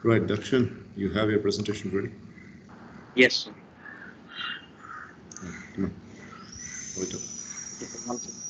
Right, Darshan, you have your presentation ready? Yes, sir. Come on. Wait up. One second.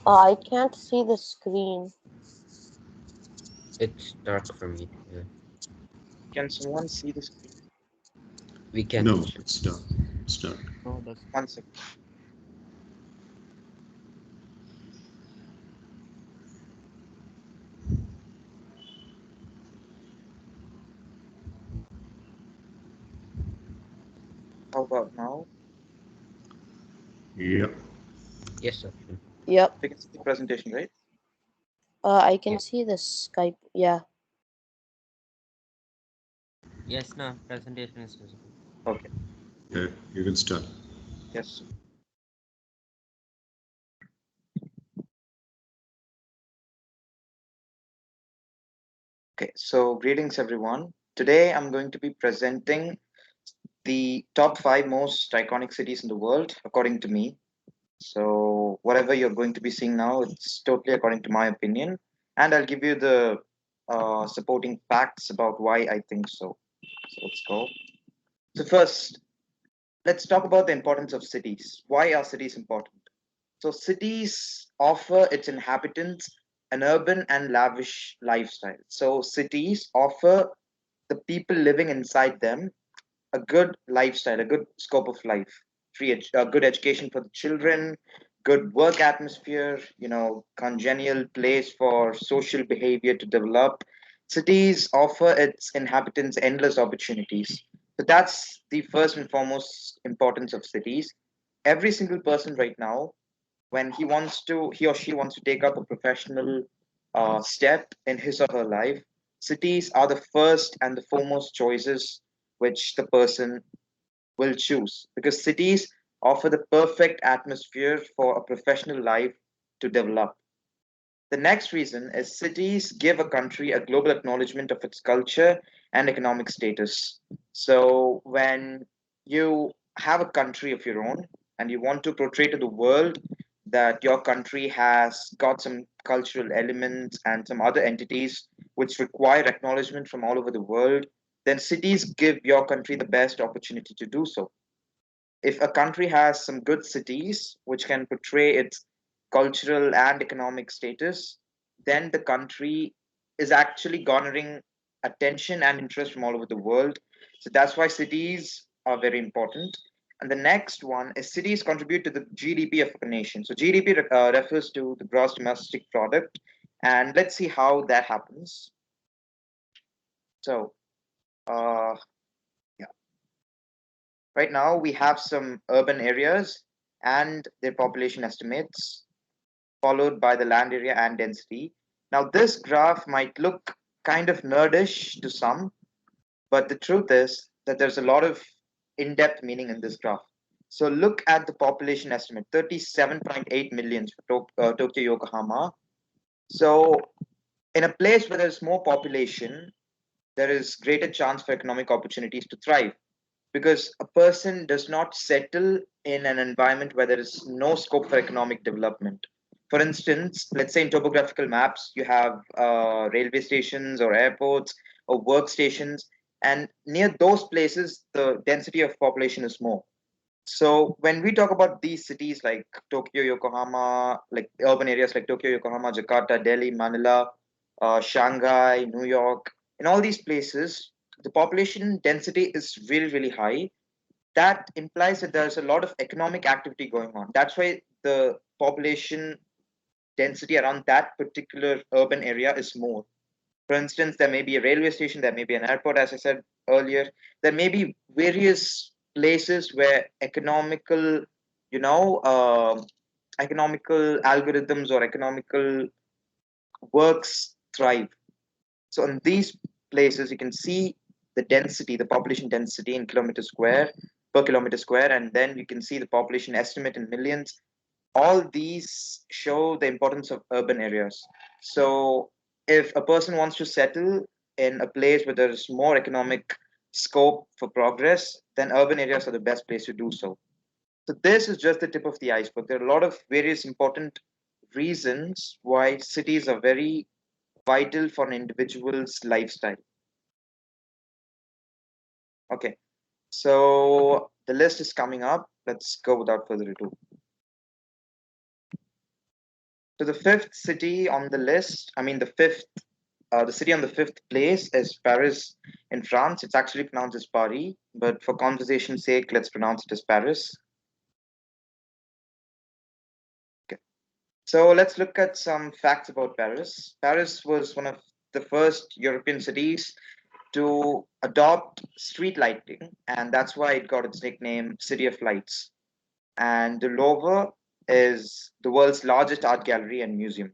I can't see the screen. It's dark for me too. Can someone see the screen? We can. No, it's dark. It's dark. No, that's 1 second. How about now? Yep. Yes, sir. Yep. You can see the presentation, right? I can Yeah. see the Skype. Yeah. Yes, no, presentation is visible. Okay. Yeah, you can start. Yes. Okay, so greetings everyone. Today I'm going to be presenting the top 5 most iconic cities in the world, according to me. So whatever you're going to be seeing now, it's totally according to my opinion, and I'll give you the supporting facts about why I think so. So let's go. So first, let's talk about the importance of cities. Why are cities important? So cities offer its inhabitants an urban and lavish lifestyle. So cities offer the people living inside them a good lifestyle, a good scope of life, a good education for the children, good work atmosphere, congenial place for social behavior to develop. Cities offer its inhabitants endless opportunities. So that's the first and foremost importance of cities. Every single person right now, when he or she wants to take up a professional step in his or her life, cities are the first and the foremost choices which the person will choose, because cities offer the perfect atmosphere for a professional life to develop. The next reason is cities give a country a global acknowledgement of its culture and economic status. So when you have a country of your own and you want to portray to the world that your country has got some cultural elements and some other entities which require acknowledgement from all over the world, then cities give your country the best opportunity to do so. If a country has some good cities which can portray its cultural and economic status, then the country is actually garnering attention and interest from all over the world. So that's why cities are very important. And the next one is cities contribute to the GDP of a nation. So GDP refers to the gross domestic product. And let's see how that happens. So, uh, right now, we have some urban areas and their population estimates, followed by the land area and density. Now, this graph might look kind of nerdish to some, but the truth is that there's a lot of in depth meaning in this graph. So, look at the population estimate 37.8 million for Tokyo, Yokohama. So, in a place where there's more population, there is greater chance for economic opportunities to thrive, because a person does not settle in an environment where there is no scope for economic development. For instance, let's say in topographical maps, you have railway stations or airports or workstations, and near those places, the density of population is more. So when we talk about these cities like Tokyo, Yokohama, like urban areas like Tokyo, Yokohama, Jakarta, Delhi, Manila, Shanghai, New York, in all these places, the population density is really, really high, that implies that there's a lot of economic activity going on. That's why the population density around that particular urban area is more. For instance, there may be a railway station, there may be an airport, as I said earlier. There may be various places where economical, you know, economical algorithms or economical works thrive. So in these places, you can see the density, the population density in kilometer square per kilometer square, and then you can see the population estimate in millions. All these show the importance of urban areas. So if a person wants to settle in a place where there is more economic scope for progress, then urban areas are the best place to do so. So this is just the tip of the iceberg. There are a lot of various important reasons why cities are very vital for an individual's lifestyle. Okay, so the list is coming up. Let's go without further ado. So the fifth city on the list, I mean the city on the fifth place is Paris in France. It's actually pronounced as Paris, but for conversation's sake, let's pronounce it as Paris. Okay. So let's look at some facts about Paris. Paris was one of the first European cities to adopt street lighting, and that's why it got its nickname City of Lights. And the Louvre is the world's largest art gallery and museum.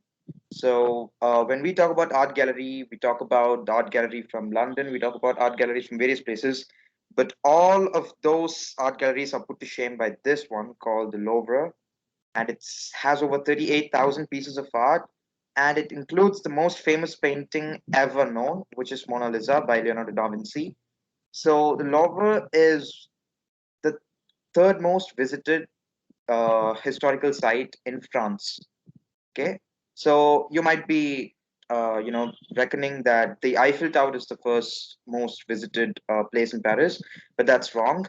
So when we talk about art gallery, we talk about the art gallery from London, we talk about art galleries from various places, but all of those art galleries are put to shame by this one called the Louvre, and it has over 38,000 pieces of art, and it includes the most famous painting ever known, which is Mona Lisa by Leonardo da Vinci. So the Louvre is the third most visited historical site in France. Okay, so you might be, reckoning that the Eiffel Tower is the first most visited place in Paris, but that's wrong.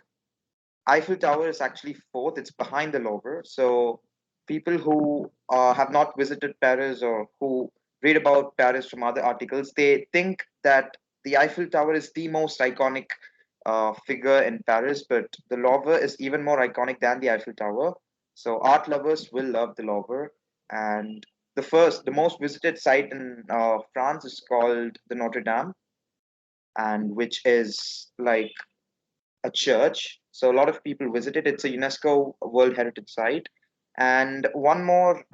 Eiffel Tower is actually fourth. It's behind the Louvre. So people who have not visited Paris or who read about Paris from other articles, they think that the Eiffel Tower is the most iconic figure in Paris, but the Louvre is even more iconic than the Eiffel Tower. So art lovers will love the Louvre. And the most visited site in France is called the Notre Dame, and which is like a church. So a lot of people visit it. It's a UNESCO World Heritage Site. And one more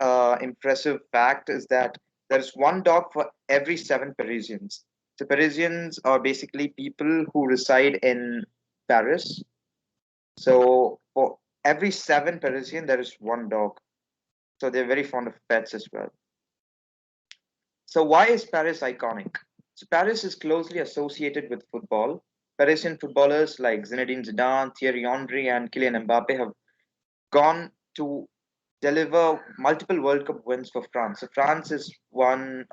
impressive fact is that there's one dog for every seven Parisians. So Parisians are basically people who reside in Paris. So for every seven Parisian, there is one dog. So they're very fond of pets as well. So why is Paris iconic? So Paris is closely associated with football. Parisian footballers like Zinedine Zidane, Thierry Henry, and Kylian Mbappe have gone to deliver multiple World Cup wins for France. So France has won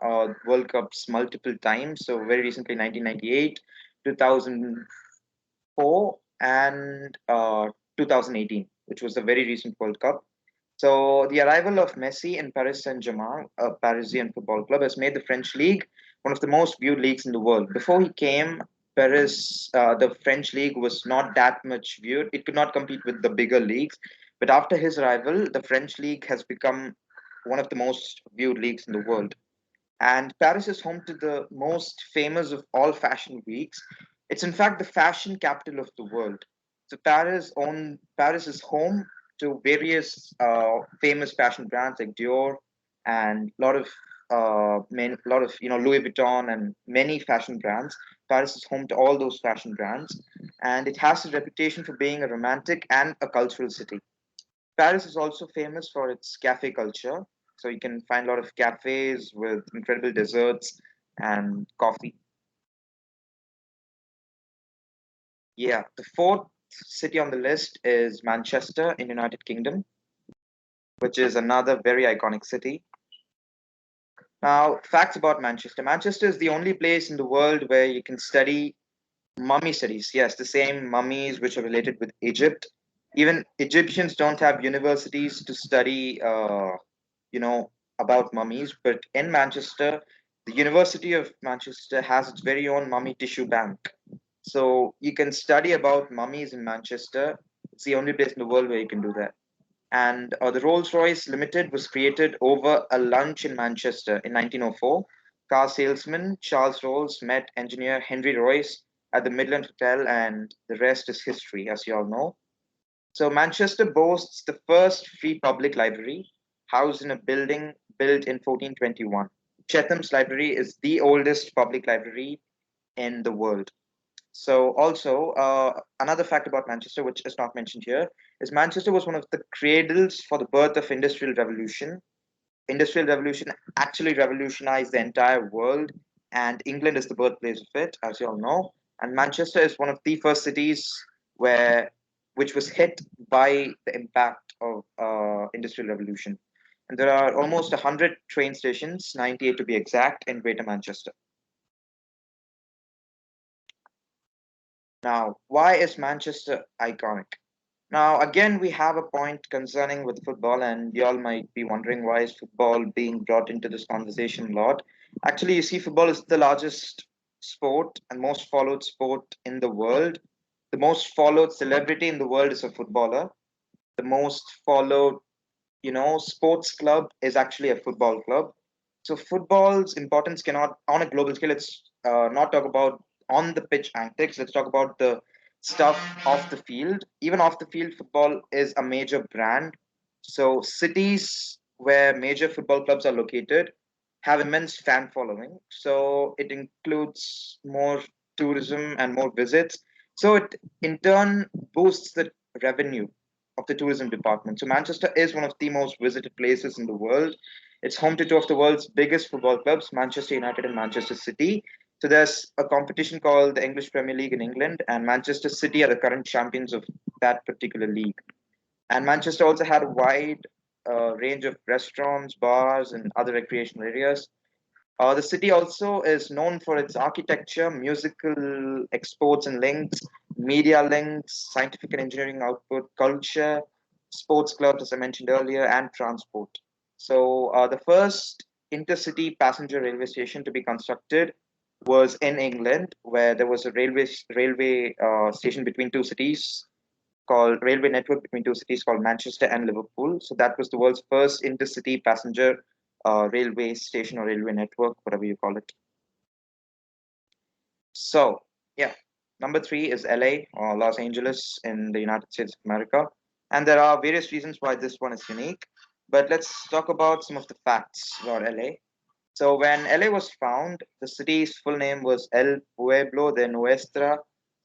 World Cups multiple times. So very recently, 1998, 2004, and 2018, which was a very recent World Cup. So the arrival of Messi in Paris Saint-Germain, a Parisian football club, has made the French league one of the most viewed leagues in the world. Before he came, the French league was not that much viewed. It could not compete with the bigger leagues. But after his arrival, the French league has become one of the most viewed leagues in the world. And Paris is home to the most famous of all fashion weeks. It's in fact the fashion capital of the world. So Paris is home to various famous fashion brands like Dior and a lot of Louis Vuitton and many fashion brands. Paris is home to all those fashion brands, and it has a reputation for being a romantic and a cultural city. Paris is also famous for its cafe culture. So you can find a lot of cafes with incredible desserts and coffee. Yeah, the fourth city on the list is Manchester in United Kingdom, which is another very iconic city. Now, facts about Manchester. Manchester is the only place in the world where you can study mummy studies. Yes, the same mummies which are related with Egypt. Even Egyptians don't have universities to study, about mummies. But in Manchester, the University of Manchester has its very own mummy tissue bank. So you can study about mummies in Manchester. It's the only place in the world where you can do that. And the Rolls-Royce Limited was created over a lunch in Manchester in 1904. Car salesman Charles Rolls met engineer Henry Royce at the Midland Hotel, and the rest is history, as you all know. So Manchester boasts the first free public library, housed in a building built in 1421. Chetham's Library is the oldest public library in the world. So also another fact about Manchester, which is not mentioned here, is Manchester was one of the cradles for the birth of Industrial Revolution. Industrial Revolution actually revolutionized the entire world, and England is the birthplace of it, as you all know. And Manchester is one of the first cities where which was hit by the impact of Industrial Revolution. And there are almost 100 train stations, 98 to be exact, in Greater Manchester. Now, why is Manchester iconic? Now, again, we have a point concerning with football, and you all might be wondering why is football being brought into this conversation a lot. Actually, you see, football is the largest sport and most followed sport in the world. The most followed celebrity in the world is a footballer. The most followed, sports club is actually a football club. So football's importance cannot, on a global scale, let's not talk about on the pitch antics. Let's talk about the stuff off the field. Even off the field, football is a major brand. So cities where major football clubs are located have immense fan following. So it includes more tourism and more visits. So it in turn boosts the revenue of the tourism department. So Manchester is one of the most visited places in the world. It's home to two of the world's biggest football clubs, Manchester United and Manchester City. So there's a competition called the English Premier League in England, and Manchester City are the current champions of that particular league. And Manchester also had a wide range of restaurants, bars, and other recreational areas. The city also is known for its architecture, musical exports and links, media links, scientific and engineering output, culture, sports clubs, as I mentioned earlier, and transport. So, the first intercity passenger railway station to be constructed was in England, where there was a railway station between two cities called railway network between two cities called Manchester and Liverpool. So that was the world's first intercity passenger railway station or railway network, whatever you call it. So yeah, number three is LA or Los Angeles in the United States of America. And there are various reasons why this one is unique. But let's talk about some of the facts about LA. So when LA was found, the city's full name was El Pueblo de Nuestra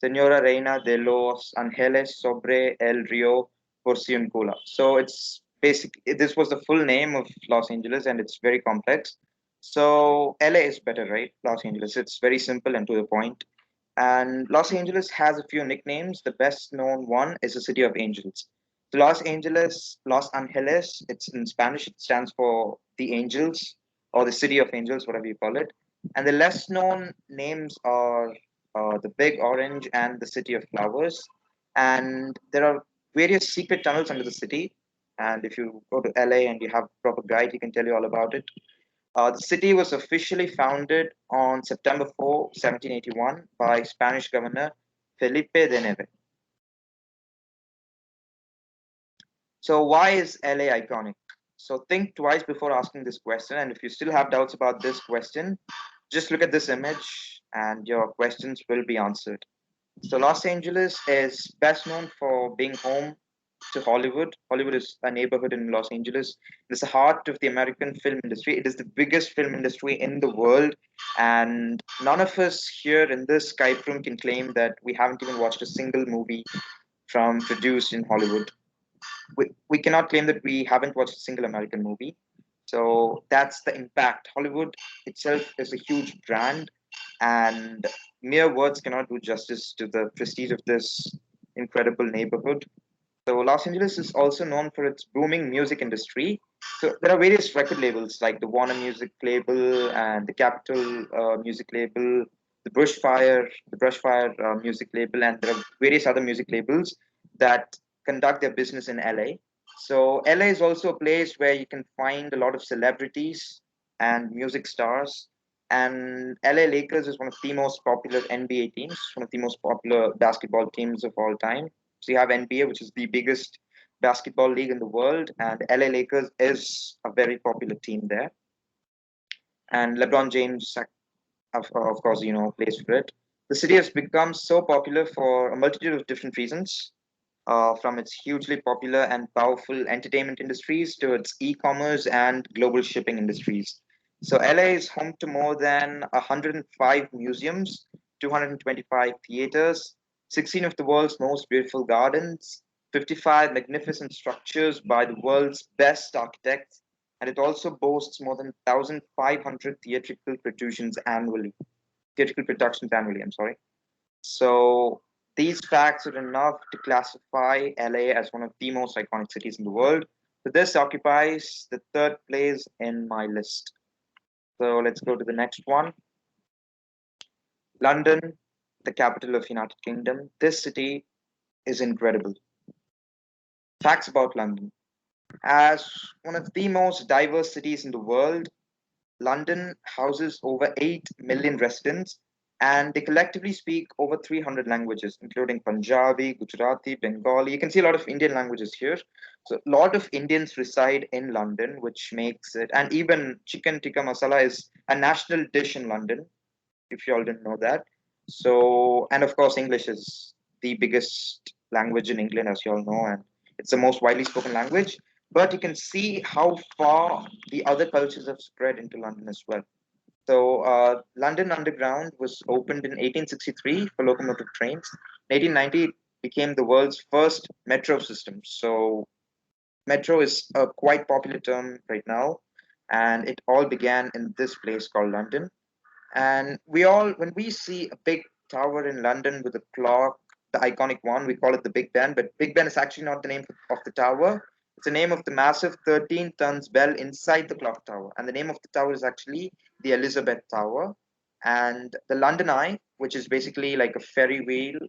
Señora Reina de los Ángeles sobre el Río Porciúncula. So it's basically this was the full name of Los Angeles, and it's very complex. So LA is better, right? Los Angeles. It's very simple and to the point. And Los Angeles has a few nicknames. The best known one is the City of Angels. So Los Angeles, Los Angeles, it's in Spanish, it stands for the angels or the City of Angels, whatever you call it. And the less known names are the Big Orange and the City of Flowers. And there are various secret tunnels under the city. And if you go to LA and you have a proper guide, he can tell you all about it. The city was officially founded on September 4, 1781 by Spanish governor Felipe de Neve. So why is LA iconic? So think twice before asking this question. And if you still have doubts about this question, just look at this image and your questions will be answered. So Los Angeles is best known for being home to Hollywood. Hollywood is a neighborhood in Los Angeles. It's the heart of the American film industry. It is the biggest film industry in the world. And none of us here in this Skype room can claim that we haven't even watched a single movie from produced in Hollywood. We cannot claim that we haven't watched a single American movie. So that's the impact. Hollywood itself is a huge brand, and mere words cannot do justice to the prestige of this incredible neighborhood. So Los Angeles is also known for its booming music industry. So there are various record labels like the Warner Music label and the Capitol Music label, the Brushfire Music label, and there are various other music labels that conduct their business in LA. So LA is also a place where you can find a lot of celebrities and music stars. And LA Lakers is one of the most popular NBA teams, one of the most popular basketball teams of all time. So you have NBA, which is the biggest basketball league in the world, and LA Lakers is a very popular team there. And LeBron James, of course, plays for it. The city has become so popular for a multitude of different reasons, from its hugely popular and powerful entertainment industries to its e-commerce and global shipping industries. So LA is home to more than 105 museums, 225 theaters, 16 of the world's most beautiful gardens, 55 magnificent structures by the world's best architects, and it also boasts more than 1,500 theatrical productions annually, I'm sorry. So these facts are enough to classify LA as one of the most iconic cities in the world. So this occupies the third place in my list. So let's go to the next one. London, the capital of United Kingdom. This city is incredible. Facts about London. As one of the most diverse cities in the world, London houses over 8 million residents, and they collectively speak over 300 languages, including Punjabi, Gujarati, Bengali. You can see a lot of Indian languages here. So a lot of Indians reside in London, which makes it, and even chicken tikka masala is a national dish in London, if you all didn't know that. So, and of course, English is the biggest language in England, as you all know, and it's the most widely spoken language. But you can see how far the other cultures have spread into London as well. So, London Underground was opened in 1863 for locomotive trains. In 1890, it became the world's first metro system. So, metro is a quite popular term right now, and it all began in this place called London. And when we see a big tower in London with a clock, the iconic one, we call it the Big Ben, but Big Ben is actually not the name of the tower. It's the name of the massive 13 tons bell inside the clock tower. And the name of the tower is actually the Elizabeth Tower. And the London Eye, which is basically like a ferry wheel,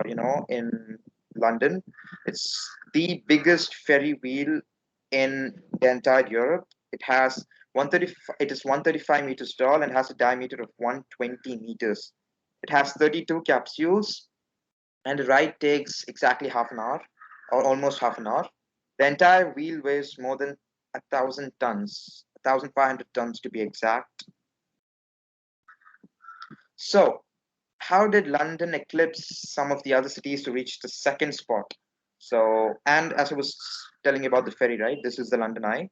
in London. It's the biggest ferry wheel in the entire Europe. It is 135 meters tall and has a diameter of 120 meters. It has 32 capsules, and the ride takes exactly half an hour, or almost half an hour. The entire wheel weighs more than 1,000 tons, 1,500 tons to be exact. So, how did London eclipse some of the other cities to reach the second spot? So, and as I was telling you about the ferry ride, this is the London Eye,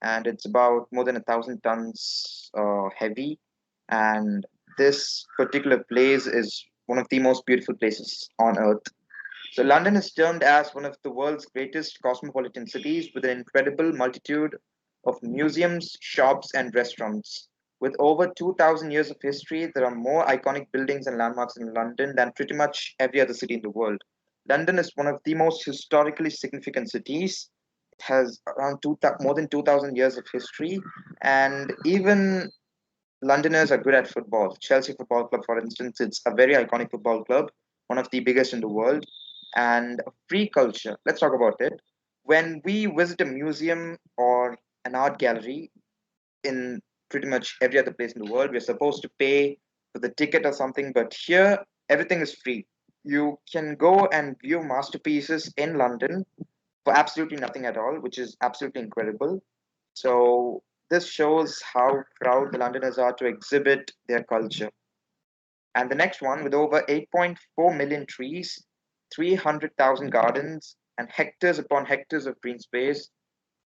and it's about more than 1,000 tons heavy. And this particular place is one of the most beautiful places on earth. So London is termed as one of the world's greatest cosmopolitan cities with an incredible multitude of museums, shops, and restaurants. With over 2,000 years of history, there are more iconic buildings and landmarks in London than pretty much every other city in the world. London is one of the most historically significant cities. It has more than 2,000 years of history, and even Londoners are good at football. Chelsea Football Club, for instance, it's a very iconic football club, one of the biggest in the world, and free culture. Let's talk about it. When we visit a museum or an art gallery in pretty much every other place in the world, we're supposed to pay for the ticket or something, but here everything is free. You can go and view masterpieces in London for absolutely nothing at all, which is absolutely incredible. So this shows how proud the Londoners are to exhibit their culture. And the next one, with over 8.4 million trees, 300,000 gardens, and hectares upon hectares of green space,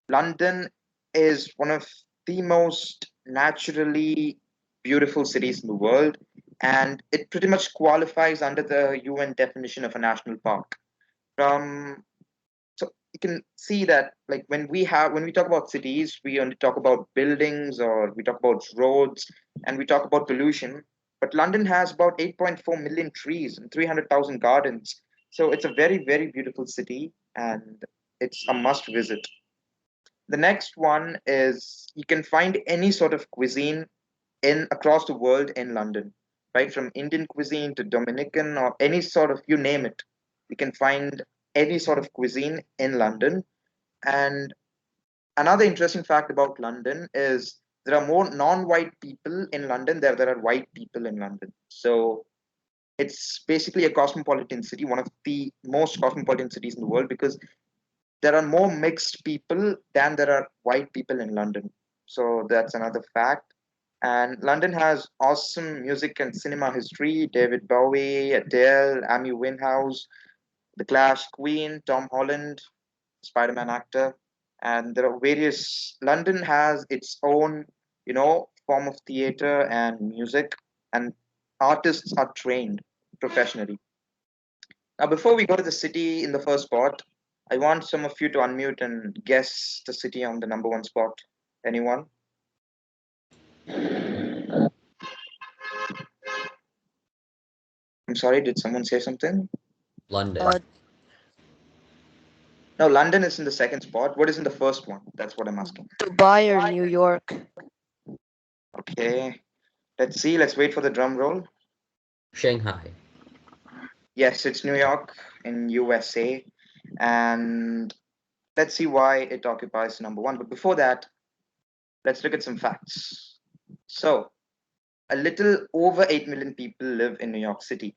London is one of the most naturally beautiful cities in the world, and it pretty much qualifies under the UN definition of a national park. From so you can see that, like, when we talk about cities, we only talk about buildings, or we talk about roads, and we talk about pollution. But London has about 8.4 million trees and 300,000 gardens. So it's a very, very beautiful city, and it's a must visit. The next one is, you can find any sort of cuisine in across the world in London, right? From Indian cuisine to Dominican, or any sort of, you name it. You can find any sort of cuisine in London. And another interesting fact about London is there are more non-white people in London than there are white people in London. So it's basically a cosmopolitan city, one of the most cosmopolitan cities in the world, because there are more mixed people than there are white people in London. So that's another fact. And London has awesome music and cinema history. David Bowie, Adele, Amy Winehouse, The Clash, Queen, Tom Holland, Spider-Man actor. And there are various. London has its own, form of theater and music, and artists are trained professionally. Now, before we go to the city in the first spot, I want some of you to unmute and guess the city on the number one spot. Anyone? I'm sorry, did someone say something? London. No, London is in the second spot. What is in the first one? That's what I'm asking. Dubai or New York? Okay, let's see. Let's wait for the drum roll. Shanghai. Yes, it's New York in USA. And let's see why it occupies number one. But before that, let's look at some facts. So, a little over 8 million people live in New York City.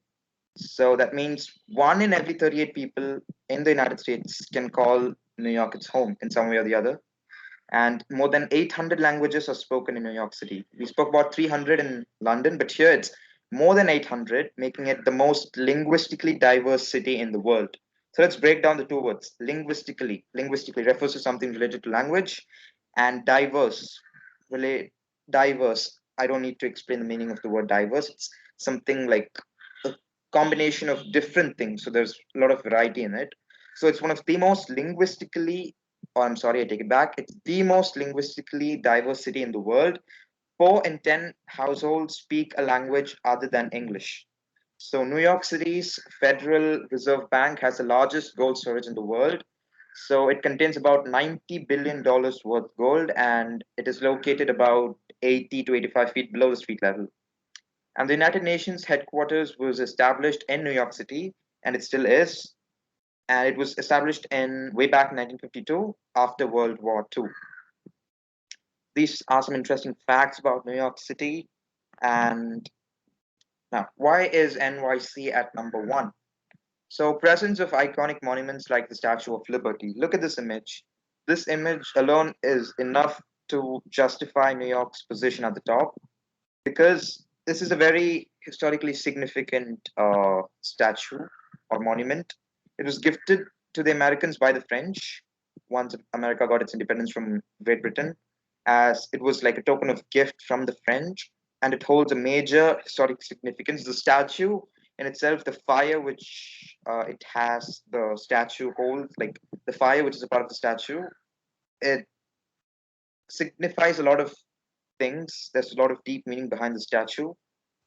So that means 1 in every 38 people in the United States can call New York its home in some way or the other. And more than 800 languages are spoken in New York City. We spoke about 300 in London, but here it's more than 800, making it the most linguistically diverse city in the world. So let's break down the two words. Linguistically. Linguistically refers to something related to language, and diverse. Diverse. I don't need to explain the meaning of the word diverse. It's something like a combination of different things. So there's a lot of variety in it. So it's one of the most linguistically, or I'm sorry, I take it back. It's the most linguistically diverse city in the world. 4 in 10 households speak a language other than English. So New York City's Federal Reserve Bank has the largest gold storage in the world. So it contains about $90 billion worth gold, and it is located about 80 to 85 feet below the street level. And the United Nations headquarters was established in New York City, and it still is. And it was established in way back in 1952 after World War II. These are some interesting facts about New York City. And now, why is NYC at number one? So, presence of iconic monuments like the Statue of Liberty. Look at this image. This image alone is enough to justify New York's position at the top, because this is a very historically significant statue or monument. It was gifted to the Americans by the French once America got its independence from Great Britain, as it was like a token of gift from the French, and it holds a major historic significance. The statue in itself, the fire which it has, the statue holds, like the fire which is a part of the statue, it signifies a lot of things. There's a lot of deep meaning behind the statue.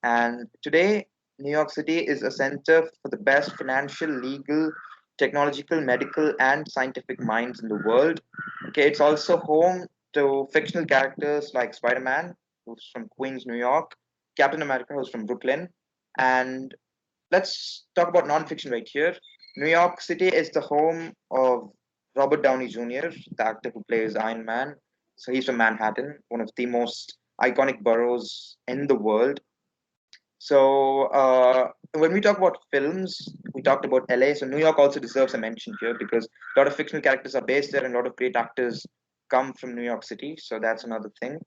And today, New York City is a center for the best financial, legal, technological, medical, and scientific minds in the world. Okay, it's also home to fictional characters like Spider-Man, who's from Queens, New York, Captain America, who's from Brooklyn. And let's talk about non-fiction right here. New York City is the home of Robert Downey Jr., the actor who plays Iron Man. So he's from Manhattan, one of the most iconic boroughs in the world. So when we talk about films, we talked about LA. So New York also deserves a mention here, because a lot of fictional characters are based there and a lot of great actors come from New York City. So that's another thing.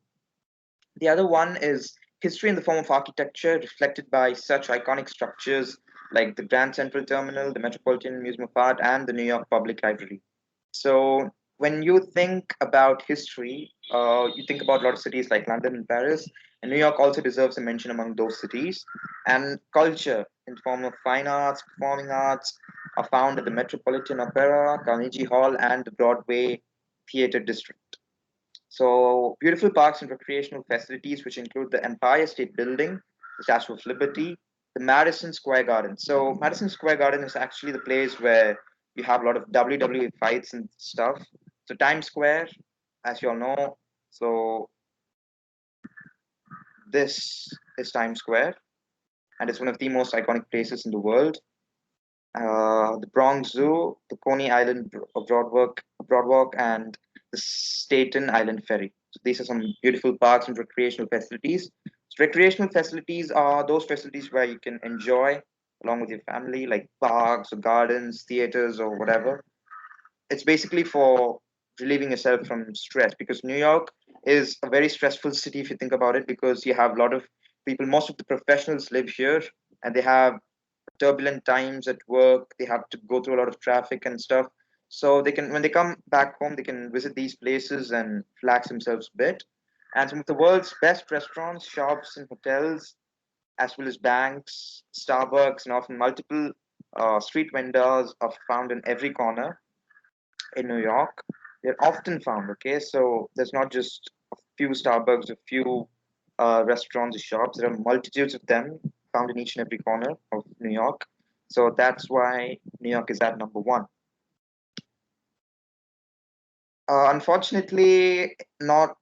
The other one is history in the form of architecture, reflected by such iconic structures like the Grand Central Terminal, the Metropolitan Museum of Art, and the New York Public Library. So when you think about history, you think about a lot of cities like London and Paris, and New York also deserves a mention among those cities. And culture in the form of fine arts, performing arts are found at the Metropolitan Opera, Carnegie Hall, and the Broadway Theatre District. So beautiful parks and recreational facilities, which include the Empire State Building, the Statue of Liberty, the Madison Square Garden. So Madison Square Garden is actually the place where you have a lot of WWE fights and stuff. So Times Square, as you all know, so this is Times Square, and it's one of the most iconic places in the world. The Bronx Zoo, the Coney Island Broadwalk, and the Staten Island Ferry. So these are some beautiful parks and recreational facilities. So recreational facilities are those facilities where you can enjoy along with your family, like parks or gardens, theaters, or whatever. It's basically for relieving yourself from stress, because New York is a very stressful city if you think about it, because you have a lot of people, most of the professionals live here, and they have turbulent times at work. They have to go through a lot of traffic and stuff. So they can, when they come back home, they can visit these places and relax themselves a bit. And some of the world's best restaurants, shops, and hotels, as well as banks, Starbucks, and often multiple street vendors are found in every corner in New York. They're often found, okay? So there's not just a few Starbucks, a few restaurants or shops. There are multitudes of them found in each and every corner of New York. So that's why New York is at number one. Unfortunately, not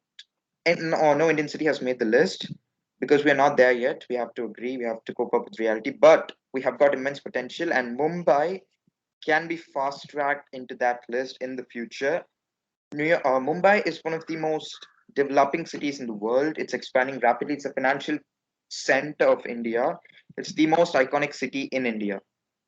no Indian city has made the list because we are not there yet. We have to agree. We have to cope up with reality. But we have got immense potential, and Mumbai can be fast tracked into that list in the future. Mumbai is one of the most developing cities in the world. It's expanding rapidly. It's a financial center of India. It's the most iconic city in India.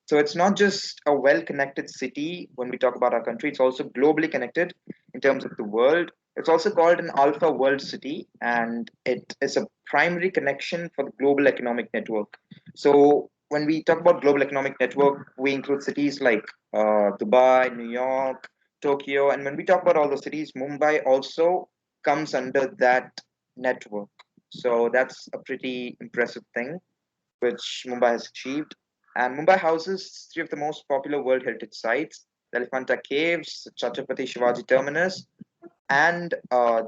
So it's not just a well connected city when we talk about our country, it's also globally connected in terms of the world. It's also called an alpha world city, and it is a primary connection for the global economic network. So when we talk about global economic network, we include cities like Dubai, New York, Tokyo. And when we talk about all the cities, Mumbai also comes under that network. So that's a pretty impressive thing which Mumbai has achieved. And Mumbai houses three of the most popular World Heritage sites: the Elephanta Caves, Chhatrapati Shivaji Terminus, and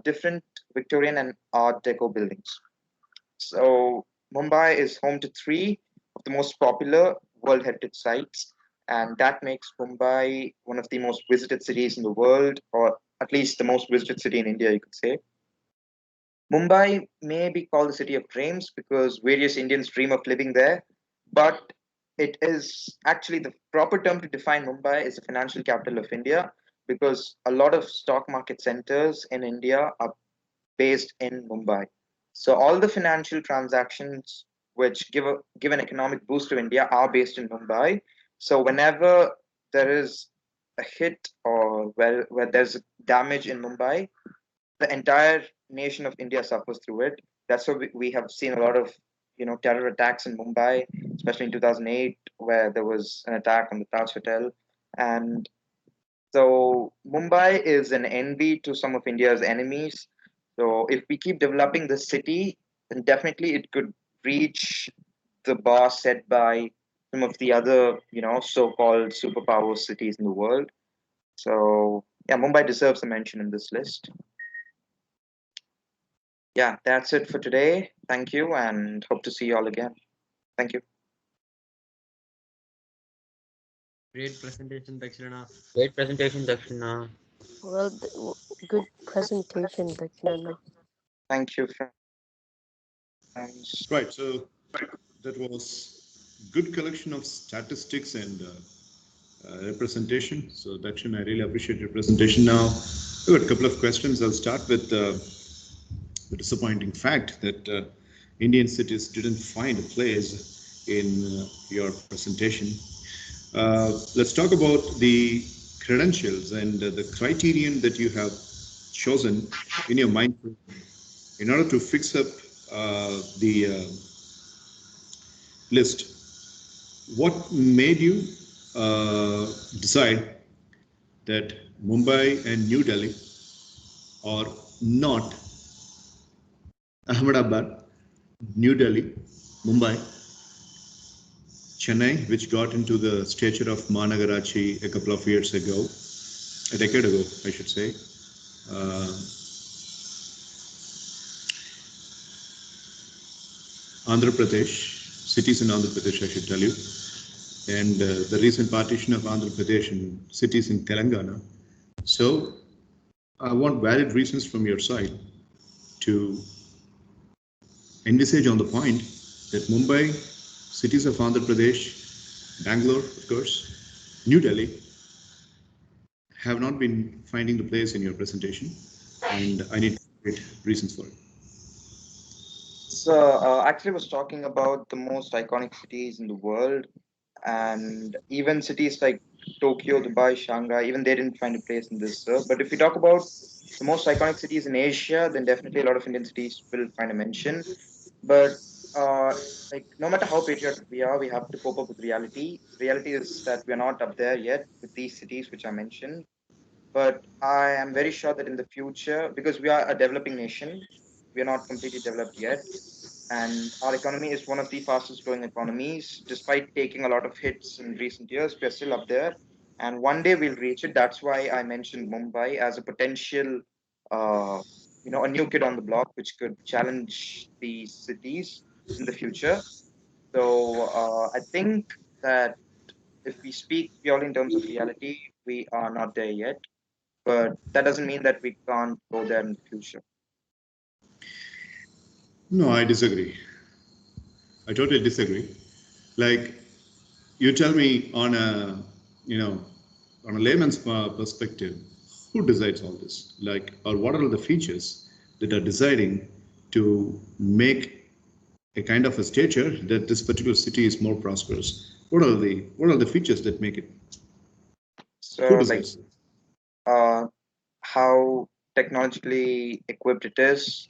different Victorian and Art Deco buildings. So Mumbai is home to three of the most popular World Heritage sites, and that makes Mumbai one of the most visited cities in the world, or at least the most visited city in India, you could say. Mumbai may be called the city of dreams because various Indians dream of living there, but it is actually the proper term to define Mumbai is the financial capital of India, because a lot of stock market centers in India are based in Mumbai. So all the financial transactions which give an economic boost to India are based in Mumbai. So whenever there is a hit or where there's damage in Mumbai, the entire nation of India suffers through it. That's why we have seen a lot of terror attacks in Mumbai, especially in 2008, where there was an attack on the Taj Hotel. And so Mumbai is an envy to some of India's enemies. So if we keep developing the city, then definitely it could reach the bar set by some of the other, so-called superpower cities in the world. So yeah, Mumbai deserves a mention in this list. Yeah, that's it for today. Thank you, and hope to see you all again. Thank you. Great presentation, Dakshina. Great presentation, Dakshina. Well, good presentation, Dakshina. Thank you, friends. Right. So that was good collection of statistics and representation. So Dakshin, I really appreciate your presentation. Now, I've got a couple of questions. I'll start with the disappointing fact that Indian cities didn't find a place in your presentation. Let's talk about the credentials and the criterion that you have chosen in your mind in order to fix up the list. What made you decide that Mumbai and New Delhi are not Ahmedabad, New Delhi, Mumbai, Chennai, which got into the stature of Managarachi a couple of years ago, a decade ago, I should say. Andhra Pradesh, cities in Andhra Pradesh, I should tell you, and the recent partition of Andhra Pradesh and cities in Telangana. So I want valid reasons from your side to envisage on the point that Mumbai, cities of Andhra Pradesh, Bangalore, of course, New Delhi, have not been finding the place in your presentation, and I need reasons for it. So actually was talking about the most iconic cities in the world, and even cities like Tokyo, Dubai, Shanghai, even they didn't find a place in this. But if we talk about the most iconic cities in Asia, then definitely a lot of Indian cities will find a mention. But like no matter how patriotic we are, we have to cope up with reality. Reality is that we are not up there yet with these cities which I mentioned. But I am very sure that in the future, because we are a developing nation, we are not completely developed yet, and our economy is one of the fastest growing economies. Despite taking a lot of hits in recent years, we are still up there, and one day we'll reach it. That's why I mentioned Mumbai as a potential, uh, a new kid on the block, which could challenge these cities in the future. So I think that if we speak purely in terms of reality, we are not there yet. But that doesn't mean that we can't go there in the future. No, I disagree. I totally disagree. Like, you tell me on a, on a layman's perspective, who decides all this? Like, or what are the features that are deciding to make a kind of a stature that this particular city is more prosperous? What are the features that make it? Who So like decides? uh, how technologically equipped it is,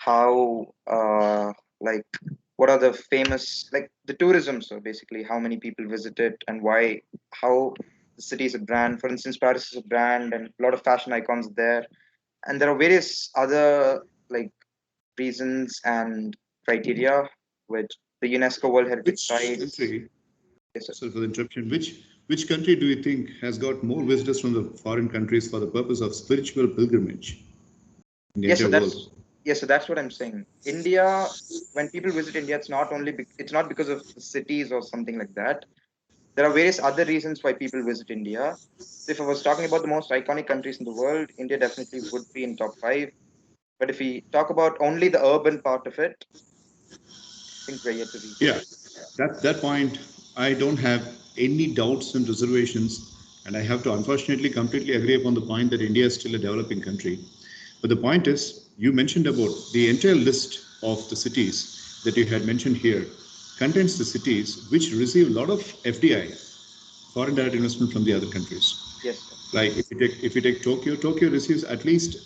how like what are the famous like the tourism. So basically, how many people visit it and why, how the city is a brand. For instance, Paris is a brand, and a lot of fashion icons there. And there are various other like reasons and criteria which the UNESCO World Heritage Which Sites. country? Yes, sir. Sorry for the interruption. Which country do you think has got more visitors from the foreign countries for the purpose of spiritual pilgrimage in the Yes, so entire that's world? yes, so that's what I'm saying. India, when people visit India, it's not only it's not because of the cities or something like that. There are various other reasons why people visit India. If I was talking about the most iconic countries in the world, India definitely would be in top five. But if we talk about only the urban part of it, I think we're yet to reach. Yeah, that point, I don't have any doubts and reservations, and I have to unfortunately completely agree upon the point that India is still a developing country. But the point is, you mentioned about the entire list of the cities that you had mentioned here contains the cities which receive a lot of FDI, foreign direct investment from the other countries. Yes, sir. Like if you take Tokyo, Tokyo receives at least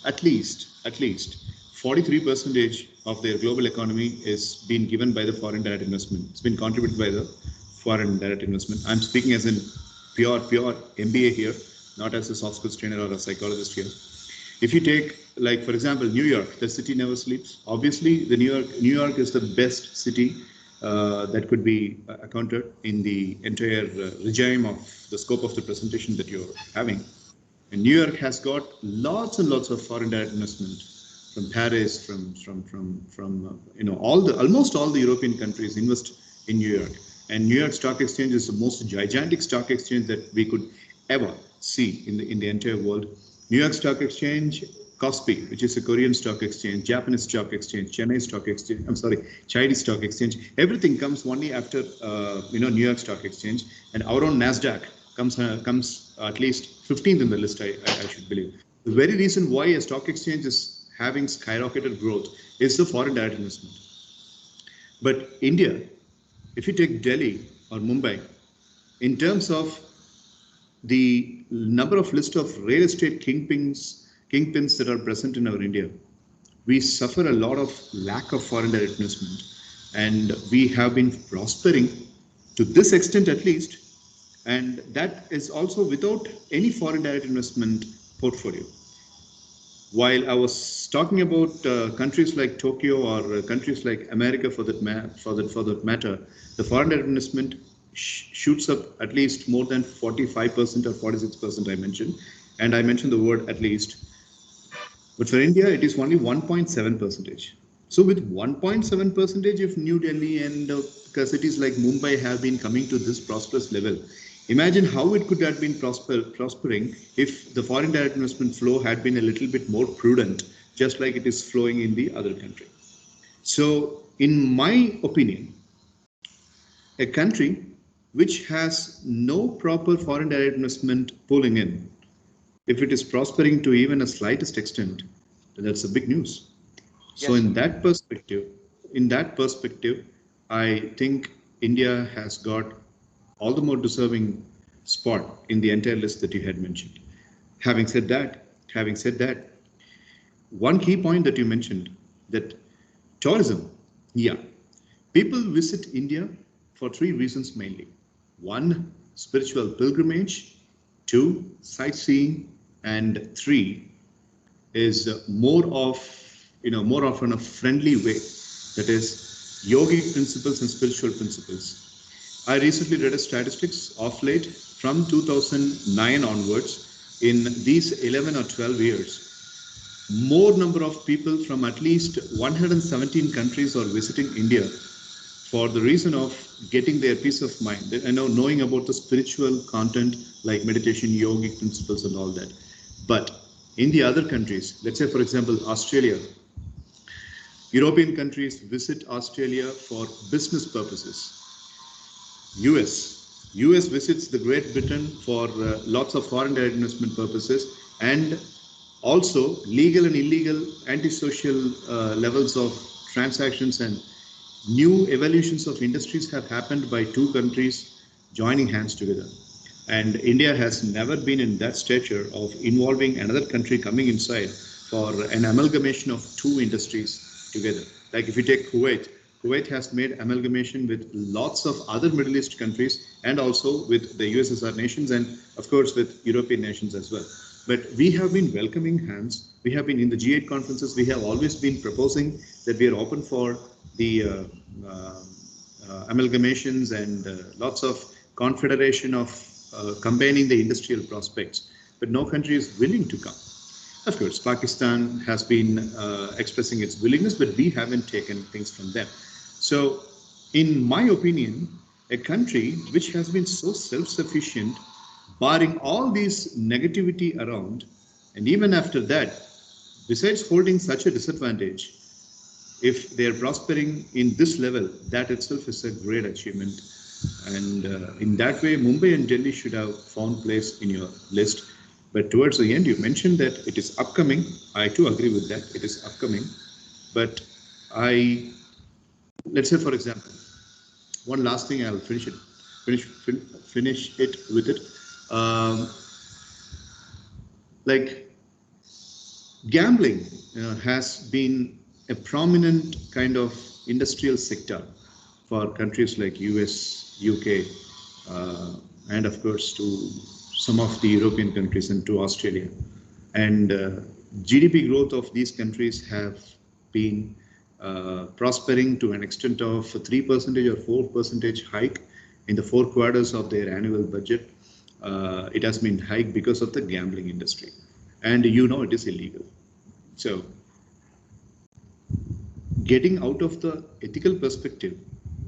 43 percentage of their global economy is being given by the foreign direct investment. It's been contributed by the foreign direct investment. I'm speaking as in pure MBA here, not as a soft skills trainer or a psychologist here. If you take, like, for example, New York, the city never sleeps. Obviously, New York is the best city that could be accounted in the entire regime of the scope of the presentation that you're having. And New York has got lots and lots of foreign direct investment from Paris, from all the almost all the European countries invest in New York. And New York Stock Exchange is the most gigantic stock exchange that we could ever see in the entire world. New York Stock Exchange, Kospi, which is a Korean stock exchange, Japanese stock exchange, Chennai stock exchange, I'm sorry, Chinese stock exchange. Everything comes only after New York Stock Exchange, and our own Nasdaq comes at least 15th in the list. I should believe. The very reason why a stock exchange is having skyrocketed growth is the foreign direct investment. But India, if you take Delhi or Mumbai, in terms of the number of list of real estate kingpins that are present in our India, we suffer a lot of lack of foreign direct investment, and we have been prospering to this extent at least, and that is also without any foreign direct investment portfolio. While I was talking about countries like Tokyo or countries like America for that matter, the foreign direct investment shoots up at least more than 45% or 46%. I mentioned, and I mentioned the word at least. But for India, it is only 1.7 percentage. So with 1.7 percentage, if New Delhi and cities like Mumbai have been coming to this prosperous level, imagine how it could have been prospering if the foreign direct investment flow had been a little bit more prudent, just like it is flowing in the other country. So in my opinion, a country which has no proper foreign direct investment pulling in, if it is prospering to even a slightest extent, That's a big news. So Yes. in that perspective, I think India has got all the more deserving spot in the entire list that you had mentioned. Having said that, one key point that you mentioned, that tourism, yeah, people visit India for three reasons mainly. One, spiritual pilgrimage. Two, sightseeing. And three, is more often a friendly way. That is yogic principles and spiritual principles. I recently read a statistics of late from 2009 onwards. In these 11 or 12 years, more number of people from at least 117 countries are visiting India for the reason of getting their peace of mind. I know, knowing about the spiritual content like meditation, yogic principles, and all that. But in the other countries, let's say, for example, Australia, European countries visit Australia for business purposes. US visits the Great Britain for lots of foreign direct investment purposes, and also legal and illegal antisocial levels of transactions and new evolutions of industries have happened by two countries joining hands together. And India has never been in that stature of involving another country coming inside for an amalgamation of two industries together. Like if you take Kuwait, Kuwait has made amalgamation with lots of other Middle East countries and also with the USSR nations and of course with European nations as well. But we have been welcoming hands. We have been in the G8 conferences. We have always been proposing that we are open for the amalgamations and lots of confederation of combining the industrial prospects, but no country is willing to come. Of course, Pakistan has been expressing its willingness, but we haven't taken things from them. So, in my opinion, a country which has been so self-sufficient, barring all this negativity around, and even after that, besides holding such a disadvantage, if they are prospering in this level, that itself is a great achievement. And in that way, Mumbai and Delhi should have found place in your list. But towards the end, you mentioned that it is upcoming. I too agree with that. It is upcoming. But let's say, for example, one last thing, I'll finish it with it. Like gambling has been a prominent kind of industrial sector for countries like US, UK, and of course to some of the European countries and to Australia. And GDP growth of these countries have been prospering to an extent of 3% or 4% hike in the 4 quarters of their annual budget. It has been hiked because of the gambling industry. And you know it is illegal. So getting out of the ethical perspective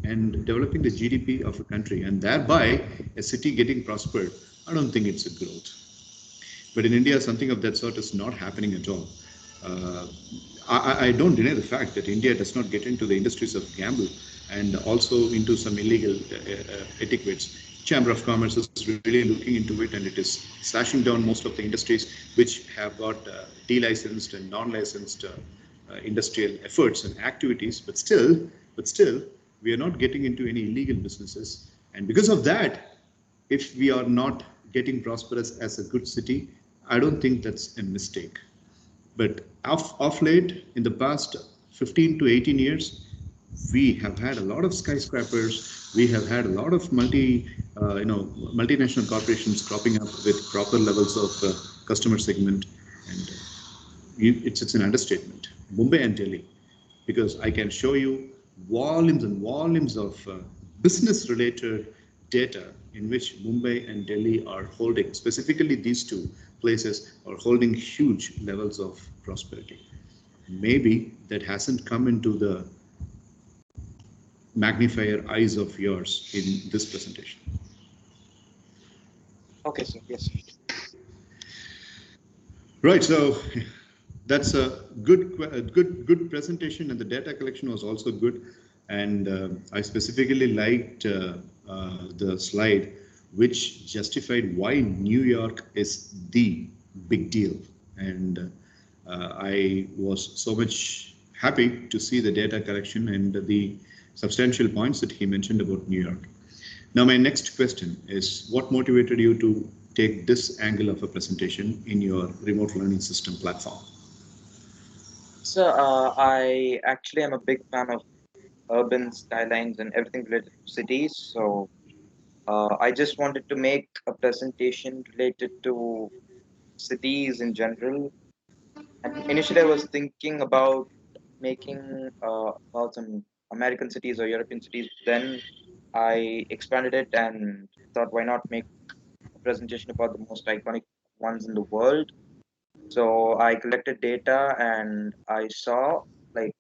and developing the GDP of a country and thereby a city getting prospered, I don't think it's a growth. But in India, something of that sort is not happening at all. I don't deny the fact that India does not get into the industries of gamble and also into some illegal etiquettes. Chamber of Commerce is really looking into it, and it is slashing down most of the industries which have got delicensed and non-licensed industrial efforts and activities. But still, we are not getting into any illegal businesses. And because of that, if we are not getting prosperous as a good city, I don't think that's a mistake. But of late, in the past 15 to 18 years, we have had a lot of skyscrapers. We have had a lot of multinational corporations cropping up with proper levels of customer segment, and it's an understatement. Mumbai and Delhi, because I can show you volumes and volumes of business-related data in which Mumbai and Delhi are holding, specifically these two places are holding huge levels of prosperity. Maybe that hasn't come into the magnifier eyes of yours in this presentation. Okay, sir. Yes. Right. So that's a good presentation, and the data collection was also good. And I specifically liked the slide which justified why New York is the big deal. And I was so much happy to see the data collection and the substantial points that he mentioned about New York. Now, my next question is, what motivated you to take this angle of a presentation in your remote learning system platform? So I actually am a big fan of urban skylines and everything related to cities. So I just wanted to make a presentation related to cities in general. And initially, I was thinking about making about some American cities or European cities. Then I expanded it and thought, why not make a presentation about the most iconic ones in the world? So I collected data and I saw like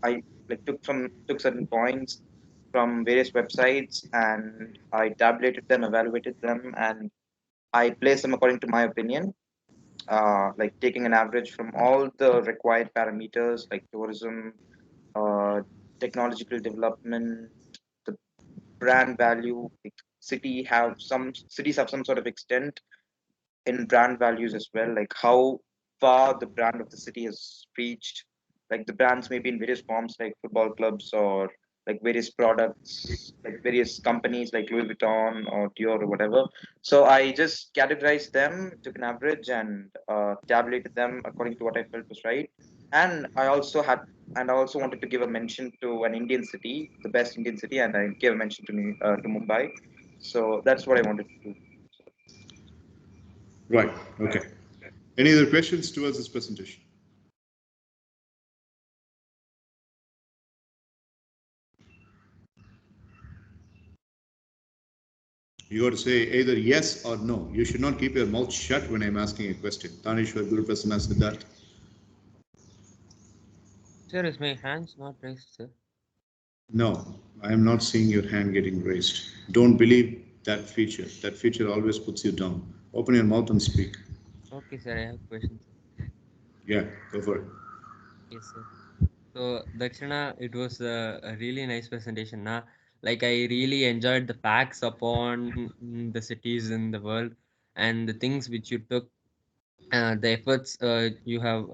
I took certain points from various websites and I tabulated them, evaluated them, and I placed them according to my opinion, like taking an average from all the required parameters like tourism, uh, technological development, the brand value. Like cities have some sort of extent in brand values as well, like how far the brand of the city has reached. Like the brands may be in various forms, like football clubs or like various products, like various companies like Louis Vuitton or Dior or whatever. So I just categorized them, took an average, and tabulated them according to what I felt was right. And I also wanted to give a mention to an Indian city, the best Indian city, and I gave a mention to Mumbai. So that's what I wanted to do. Right. Okay. Any other questions towards this presentation? You got to say either yes or no. You should not keep your mouth shut when I'm asking a question. Tanishwar Guru Prasanna said that. Sir, is my hands not raised, sir? No, I am not seeing your hand getting raised. Don't believe that feature. That feature always puts you down. Open your mouth and speak. Okay, sir, I have questions. Yeah, go for it. Yes, sir. So, Dakshina, it was a really nice presentation. Na? Like, I really enjoyed the facts upon the cities in the world and the things which you took, the efforts you have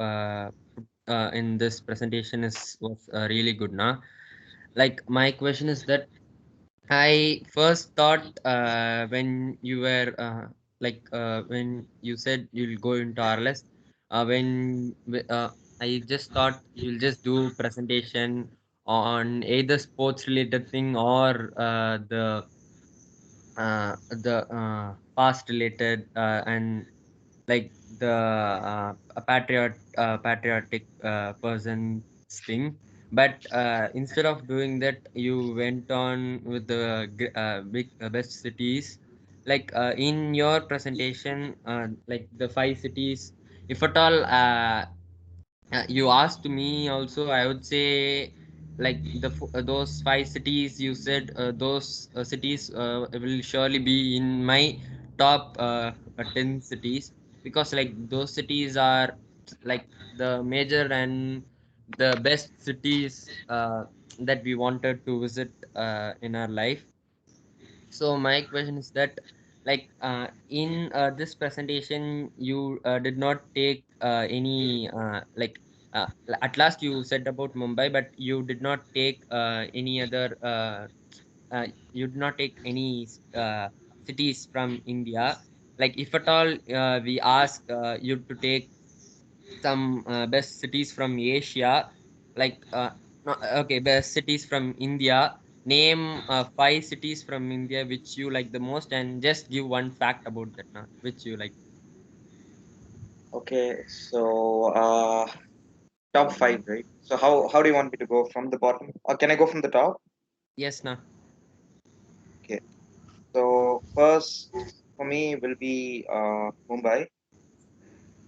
put in this presentation was really good. Na? Like, my question is that I first thought when you were when you said you'll go into RLS, I just thought you'll just do presentation on either sports related thing or the past related and like the a patriotic person's thing, but instead of doing that you went on with the big best cities, like in your presentation, like the five cities, if at all you asked me also, I would say like those five cities you said, those cities will surely be in my top 10 cities, because like those cities are like the major and the best cities that we wanted to visit in our life. So my question is that, like, in this presentation, you did not take any at last you said about Mumbai, but you did not take any other. You did not take any cities from India. Like, if at all we ask you to take some best cities from Asia, like no, okay, best cities from India. Name five cities from India which you like the most, and just give one fact about that, now, which you like. Okay, so top five, right? So how do you want me to go from the bottom, or can I go from the top? Yes, na. Okay, so first for me will be Mumbai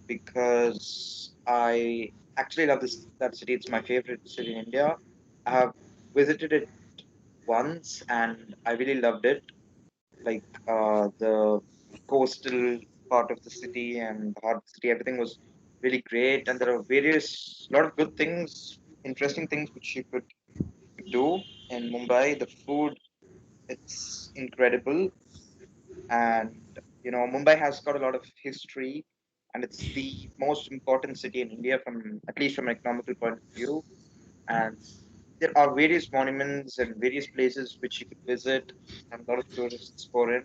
because I actually love that city. It's my favorite city in India. I have visited it once and I really loved it. Like the coastal part of the city and the heart of the city, everything was really great. And there are lot of good things, interesting things which you could do in Mumbai. The food, it's incredible, and Mumbai has got a lot of history. and it's the most important city in India from at least from an economical point of view. And there are various monuments and various places which you could visit, and a lot of tourists pour in.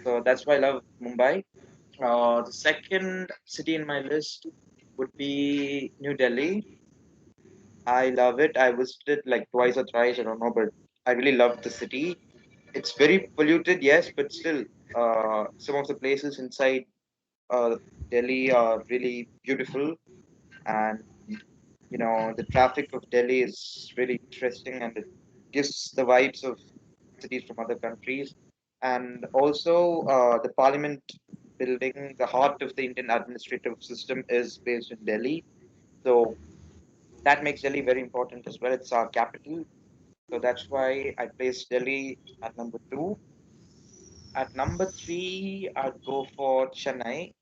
So that's why I love Mumbai. The second city in my list would be New Delhi. I love it. I visited like twice or thrice, I don't know, but I really loved the city. It's very polluted, yes, but still, some of the places inside uh, Delhi are really beautiful, and the traffic of Delhi is really interesting, and it gives the vibes of cities from other countries. And also, the Parliament building, the heart of the Indian administrative system, is based in Delhi. So that makes Delhi very important as well. It's our capital. So that's why I placed Delhi at number two. At number three, I'd go for Chennai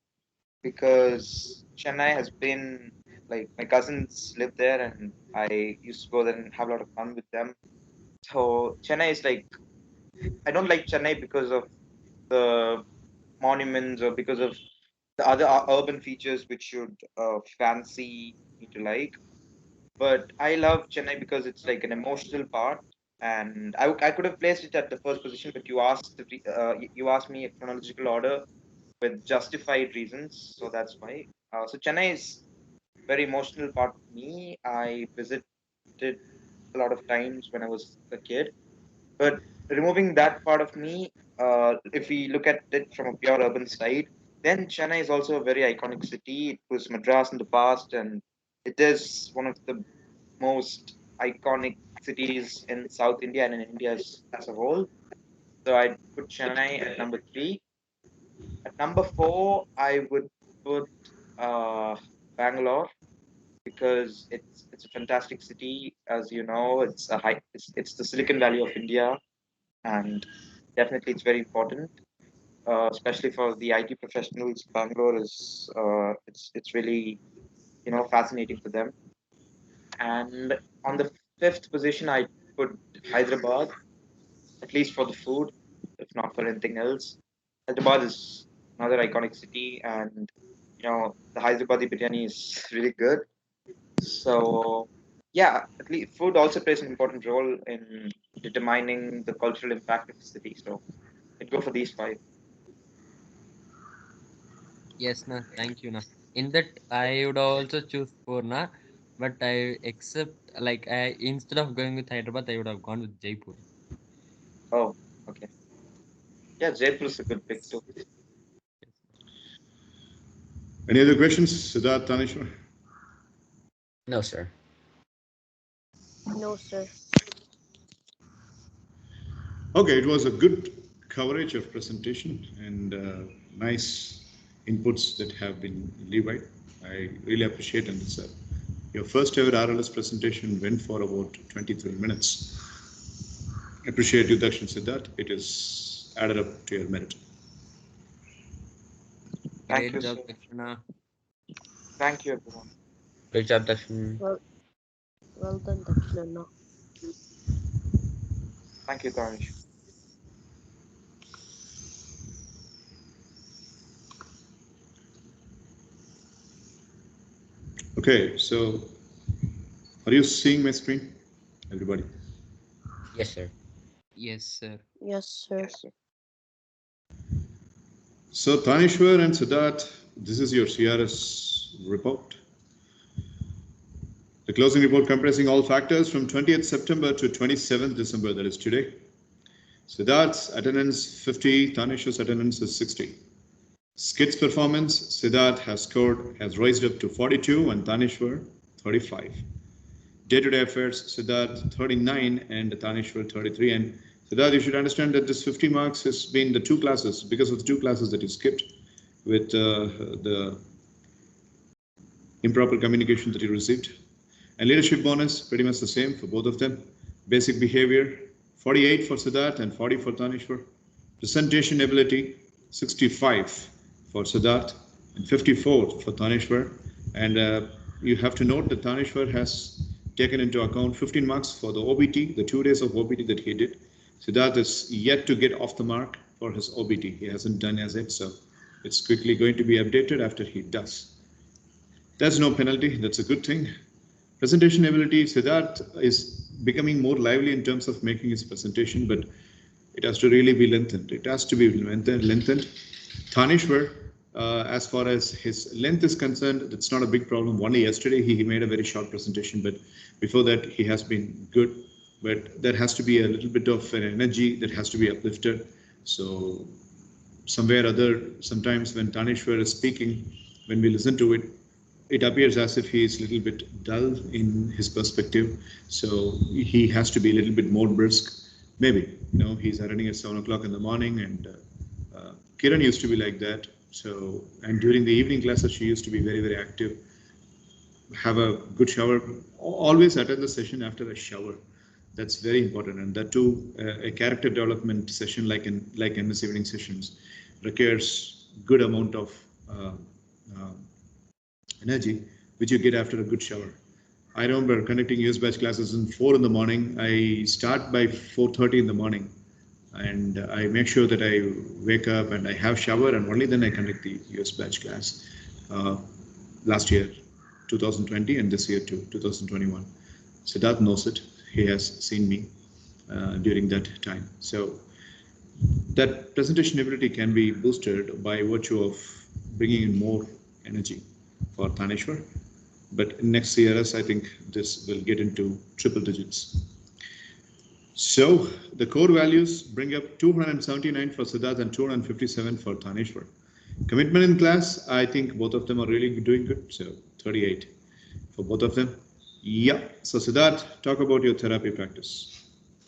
because Chennai has been like my cousins live there and I used to go there and have a lot of fun with them. So Chennai is like, I don't like Chennai because of the monuments or because of the other urban features which you'd fancy me to like. But I love Chennai because it's like an emotional part. And I could have placed it at the first position, but you asked me a chronological order with justified reasons, so that's why. So Chennai is very emotional part of me. I visited a lot of times when I was a kid, but removing that part of me, if we look at it from a pure urban side, then Chennai is also a very iconic city. It was Madras in the past, and it is one of the most iconic cities in South India and in India as a whole. So I'd put Chennai at number three. At number four, I would put uh, Bangalore because it's a fantastic city. As you know, it's the Silicon Valley of India, and definitely it's very important, especially for the IT professionals. Bangalore is it's really fascinating for them. And on the fifth position, I put Hyderabad, at least for the food, if not for anything else. Hyderabad is another iconic city, and the Hyderabadi biryani is really good. So yeah, at least food also plays an important role in determining the cultural impact of the city. So I'd go for these five. Yes, na. Thank you, na. In that, I would also choose Purna, but I accept like I instead of going with Hyderabad, I would have gone with Jaipur. Oh, okay. Yeah, Jaipur is a good pick too. Any other questions, Siddharth, Tanishwar? No, sir. No, sir. Okay, it was a good coverage of presentation and nice inputs that have been levied. I really appreciate, and it's your first ever RLS presentation went for about 23 minutes. Appreciate you, Dakshin Siddharth. It is added up to your merit. Thank Great you, job, sir. Dakshina. Thank you, everyone. Great job, Dakshin. Well done, Dakshina. Thank you, Tanish. Okay, so are you seeing my screen, everybody? Yes, sir. Yes, sir. Yes, sir. Yes, sir. So Tanishwar and Siddharth, this is your CRS report. The closing report comprising all factors from 20th September to 27th December, that is today. Siddharth's attendance 50, Tanishwar's attendance is 60. Skits performance, Siddharth has raised up to 42 and Tanishwar 35. Day-to-day affairs, Siddharth 39 and Tanishwar 33. And Siddharth, you should understand that this 50 marks has been the two classes, because of the two classes that you skipped with the improper communication that you received. And leadership bonus, pretty much the same for both of them. Basic behavior, 48 for Siddharth and 40 for Tanishwar. Presentation ability, 65 for Siddharth and 54 for Tanishwar. And you have to note that Tanishwar has taken into account 15 marks for the OBT, the 2 days of OBT that he did. Siddharth is yet to get off the mark for his OBT. He hasn't done as yet, so It's quickly going to be updated after he does. There's no penalty. That's a good thing. Presentation ability, Siddharth is becoming more lively in terms of making his presentation, but it has to really be lengthened. It has to be lengthened. Thanishwar, as far as his length is concerned, it's not a big problem. Only yesterday he made a very short presentation, but before that he has been good. But there has to be a little bit of an energy that has to be uplifted. So somewhere or other, sometimes when Tanishwar is speaking, when we listen to it, it appears as if he is a little bit dull in his perspective. So he has to be a little bit more brisk. Maybe, he's running at 7 o'clock in the morning, and Kiran used to be like that. So, and during the evening classes, she used to be very, very active. Have a good shower. Always attend the session after a shower. That's very important, and that too, a character development session like MS evening sessions requires good amount of energy, which you get after a good shower. I remember conducting US batch classes in 4 in the morning. I start by 4:30 in the morning, and I make sure that I wake up and I have shower, and only then I conduct the US batch class. Last year, 2020, and this year too, 2021. Siddharth knows it. He has seen me during that time. So that presentation ability can be boosted by virtue of bringing in more energy for Thanishwar. But next CRS, I think this will get into triple digits. So the core values bring up 279 for Siddharth and 257 for Thanishwar. Commitment in class, I think both of them are really doing good. So 38 for both of them. Yeah. So Siddharth, talk about your therapy practice.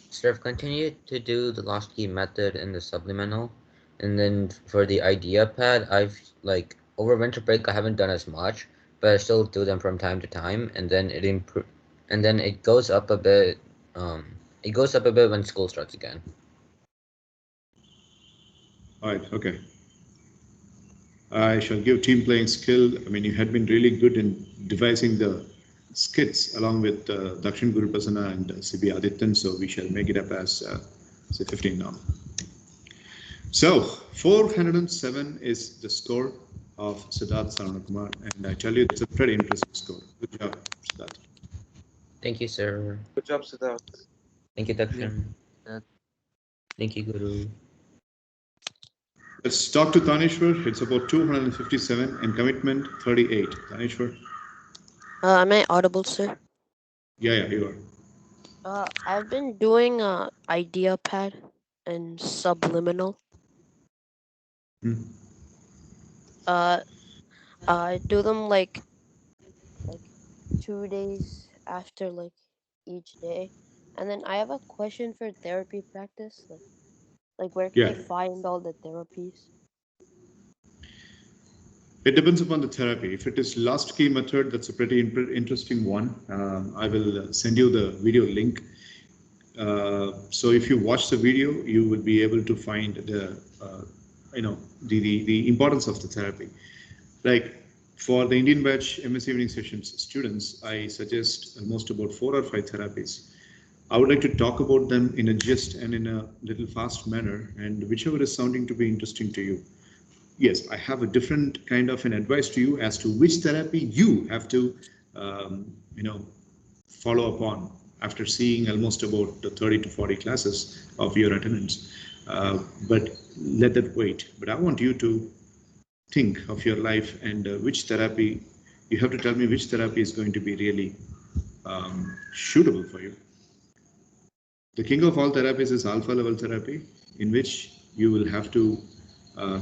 Sir, I've continued to do the lost key method in the subliminal, and then for the idea pad, I've over winter break I haven't done as much, but I still do them from time to time, and then it goes up a bit. It goes up a bit when school starts again. All right. Okay. I shall give team playing skill. I mean, you had been really good in devising the skits along with Dakshin Guru Prasanna and CB Adityan, so we shall make it up as say 15 now. So 407 is the score of Siddharth Saranakumar, and I tell you, it's a pretty interesting score. Good job, Siddharth. Thank you, sir. Good job, Siddharth. Thank you, Dakshin. Yeah. Thank you, Guru. Let's talk to Tanishwar. It's about 257 and commitment 38. Tanishwar. Am I audible, sir? Yeah, you are. I've been doing idea pad and subliminal. Hmm. I do them like 2 days after each day, and then I have a question for therapy practice. Like where can Yeah. I find all the therapies? It depends upon the therapy. If it is last key method, that's a pretty interesting one. I will send you the video link. So if you watch the video, you will be able to find the the importance of the therapy. Like for the Indian batch MS evening sessions students, I suggest almost about 4 or 5 therapies. I would like to talk about them in a gist and in a little fast manner, and whichever is sounding to be interesting to you. Yes, I have a different kind of an advice to you as to which therapy you have to, follow upon after seeing almost about 30 to 40 classes of your attendance. But let that wait. But I want you to think of your life and which therapy, you have to tell me which therapy is going to be really suitable for you. The king of all therapies is alpha level therapy, in which you will have to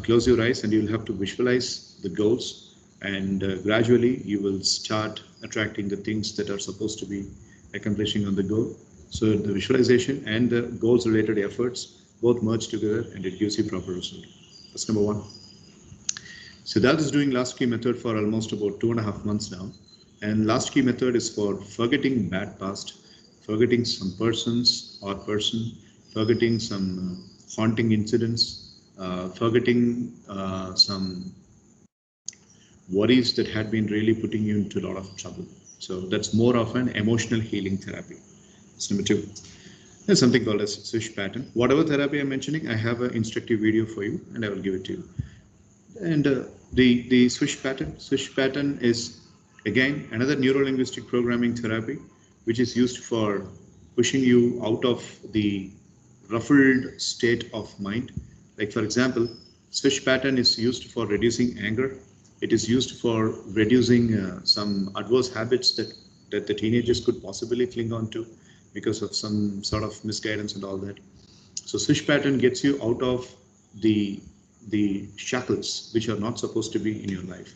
close your eyes and you will have to visualize the goals, and gradually you will start attracting the things that are supposed to be accomplishing on the goal. So the visualization and the goals related efforts both merge together and it gives you proper result. That's number one. Siddharth is doing last key method for almost about 2.5 months now. And last key method is for forgetting bad past, forgetting some persons or person, forgetting some haunting incidents, forgetting some worries that had been really putting you into a lot of trouble. So that's more of an emotional healing therapy. That's number 2. There's something called as swish pattern. Whatever therapy I'm mentioning, I have an instructive video for you and I will give it to you. And the swish pattern is again another neuro-linguistic programming therapy, which is used for pushing you out of the ruffled state of mind. Like for example, swish pattern is used for reducing anger. It is used for reducing some adverse habits that the teenagers could possibly cling on to because of some sort of misguidance and all that. So swish pattern gets you out of the the shackles which are not supposed to be in your life.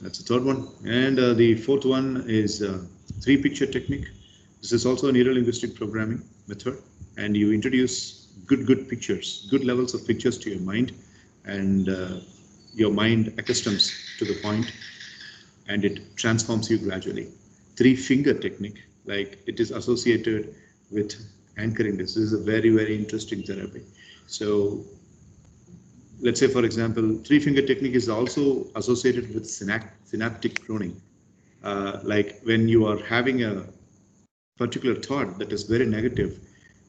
That's the third one. And the fourth one is three picture technique. This is also a neuro-linguistic programming method, and you introduce good pictures, good levels of pictures to your mind, and your mind accustoms to the point, and it transforms you gradually. Three finger technique, like it is associated with anchoring. This is a very interesting therapy. So let's say, for example, three finger technique is also associated with synaptic pruning. Like when you are having a particular thought that is very negative,